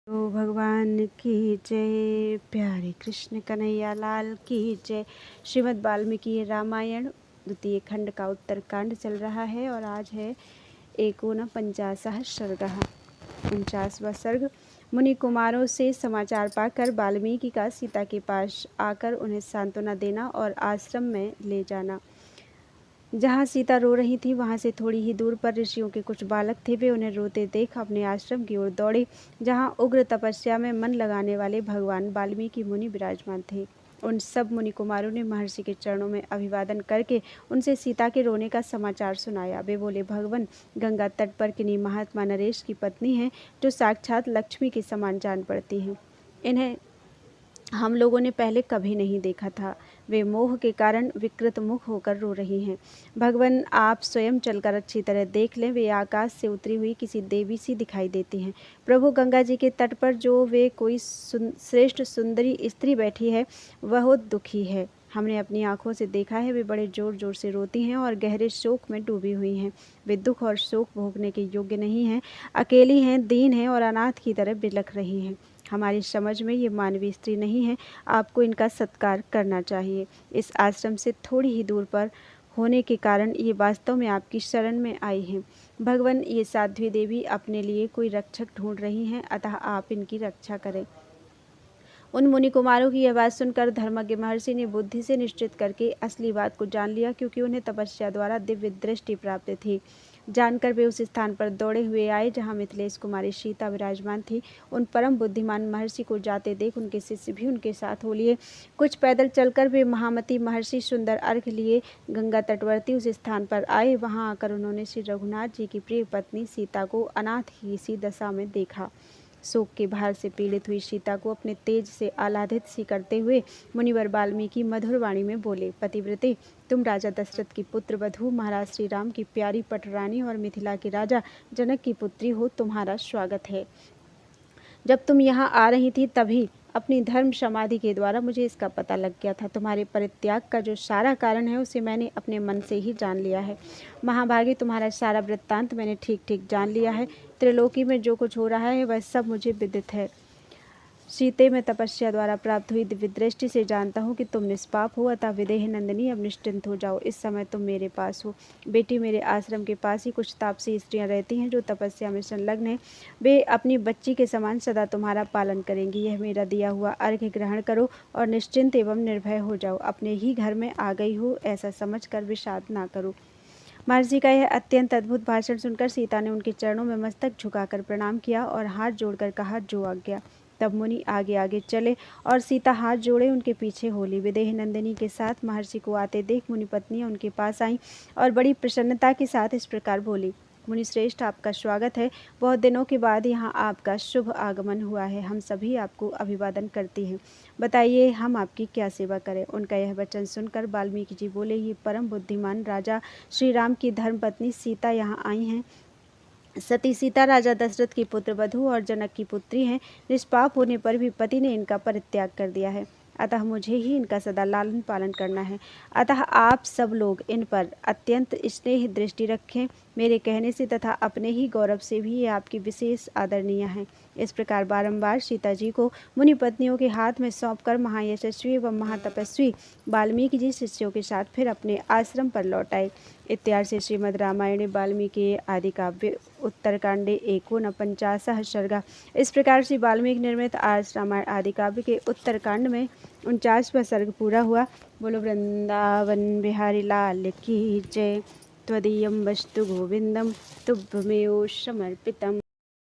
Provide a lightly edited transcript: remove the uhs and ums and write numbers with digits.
तो भगवान की जय, प्यारे कृष्ण कन्हैया लाल की जय। श्रीमद् वाल्मीकि रामायण द्वितीय खंड का उत्तरकांड चल रहा है और आज है 49वां सर्ग। 49वां सर्ग। मुनि कुमारों से समाचार पाकर वाल्मीकि का सीता के पास आकर उन्हें सांत्वना देना और आश्रम में ले जाना। जहाँ सीता रो रही थी वहाँ से थोड़ी ही दूर पर ऋषियों के कुछ बालक थे। वे उन्हें रोते देख अपने आश्रम की ओर दौड़े, जहाँ उग्र तपस्या में मन लगाने वाले भगवान वाल्मीकि मुनि विराजमान थे। उन सब मुनि कुमारों ने महर्षि के चरणों में अभिवादन करके उनसे सीता के रोने का समाचार सुनाया। वे बोले, भगवान गंगा तट पर किन्हीं महात्मा नरेश की पत्नी हैं, जो साक्षात लक्ष्मी के समान जान पड़ती हैं। इन्हें हम लोगों ने पहले कभी नहीं देखा था। वे मोह के कारण विकृत मुख होकर रो रही हैं। भगवान आप स्वयं चलकर अच्छी तरह देख लें, वे आकाश से उतरी हुई किसी देवी सी दिखाई देती हैं। प्रभु गंगा जी के तट पर जो वे कोई श्रेष्ठ सुंदरी स्त्री बैठी है, वह दुखी है। हमने अपनी आंखों से देखा है, वे बड़े जोर जोर से रोती हैं और गहरे शोक में डूबी हुई हैं। वे दुख और शोक भोगने के योग्य नहीं हैं, अकेली हैं, दीन हैं और अनाथ की तरह बिलख रही हैं। हमारी समझ में ये मानवीय स्त्री नहीं है। आपको इनका सत्कार करना चाहिए। इस आश्रम से थोड़ी ही दूर पर होने के कारण ये वास्तव में आपकी शरण में आई हैं। भगवान, ये साध्वी देवी अपने लिए कोई रक्षक ढूंढ रही हैं, अतः आप इनकी रक्षा करें। उन मुनि कुमारों की यह बात सुनकर धर्मज्ञ महर्षि ने बुद्धि से निश्चित करके असली बात को जान लिया, क्योंकि उन्हें तपस्या द्वारा दिव्य दृष्टि प्राप्त थी। जानकर वे उस स्थान पर दौड़े हुए आए जहाँ मिथिलेश कुमारी सीता विराजमान थी। उन परम बुद्धिमान महर्षि को जाते देख उनके शिष्य भी उनके साथ हो लिए। कुछ पैदल चलकर वे महामती महर्षि सुंदर अर्घ लिए गंगा तटवर्ती उस स्थान पर आए। वहाँ आकर उन्होंने श्री रघुनाथ जी की प्रिय पत्नी सीता को अनाथ ही सी दशा में देखा। शोक के भार से पीड़ित हुई सीता को अपने तेज से आह्लादित सी करते हुए मुनिवर वाल्मीकि मधुर वाणी में बोले, पतिव्रते, तुम राजा दशरथ की पुत्र वधू, महाराज श्री राम की प्यारी पटरानी और मिथिला के राजा जनक की पुत्री हो। तुम्हारा स्वागत है। जब तुम यहाँ आ रही थी तभी अपनी धर्म समाधि के द्वारा मुझे इसका पता लग गया था। तुम्हारे परित्याग का जो सारा कारण है उसे मैंने अपने मन से ही जान लिया है। महाभागी, तुम्हारा सारा वृत्तांत मैंने ठीक ठीक जान लिया है। त्रिलोकी में जो कुछ हो रहा है वह सब मुझे विदित है। सीते में तपस्या द्वारा प्राप्त हुई दिव्य दृष्टि से जानता हूँ कि तुम निष्पाप हो, अतः विदेह नंदिनी अब निश्चिंत हो जाओ। इस समय तुम मेरे पास हो। बेटी, मेरे आश्रम के पास ही कुछ तापसी स्त्रियां रहती हैं जो तपस्या में संलग्न हैं। वे अपनी बच्ची के समान सदा तुम्हारा पालन करेंगी। यह मेरा दिया हुआ अर्घ्य ग्रहण करो और निश्चिंत एवं निर्भय हो जाओ। अपने ही घर में आ गई हो ऐसा समझ कर विषाद ना करो। महर्षि का यह अत्यंत अद्भुत भाषण सुनकर सीता ने उनके चरणों में मस्तक झुकाकर प्रणाम किया और हाथ जोड़कर कहा, जो आज्ञा। तब मुनि आगे आगे चले और सीता हाथ जोड़े उनके पीछे हो ली। विदेह नंदिनी के साथ महर्षि को आते देख मुनि पत्नियां उनके पास आईं और बड़ी प्रसन्नता के साथ इस प्रकार बोली, मुनि श्रेष्ठ, आपका स्वागत है। बहुत दिनों के बाद यहाँ आपका शुभ आगमन हुआ है। हम सभी आपको अभिवादन करती हैं। बताइए, हम आपकी क्या सेवा करें। उनका यह वचन सुनकर वाल्मीकि जी बोले, ये परम बुद्धिमान राजा श्री राम की धर्मपत्नी सीता यहाँ आई हैं। सती सीता राजा दशरथ की पुत्र वधू और जनक की पुत्री हैं। निष्पाप होने पर भी पति ने इनका परित्याग कर दिया है, अतः मुझे ही इनका सदा लालन पालन करना है। अतः आप सब लोग इन पर अत्यंत स्नेह दृष्टि रखें। मेरे कहने से तथा अपने ही गौरव से भी ये आपकी विशेष आदरणीय हैं। इस प्रकार बारंबार सीता जी को मुनि पत्नियों के हाथ में सौंपकर महायशस्वी एवं महातपस्वी वाल्मीकि जी शिष्यों के साथ फिर अपने आश्रम पर लौट आए। इत्यार्षे श्रीमद् रामायणे वाल्मीकि आदि काव्य उत्तरकांडे 49वां सर्ग। इस प्रकार से वाल्मीकि निर्मित आज रामायण आदि काव्य के उत्तरकांड में 49वां सर्ग पूरा हुआ। बोलो वृंदावन बिहारी लाल की जय। त्वदीयं वस्तु गोविंदम तुभ्यमेव समर्पितम्।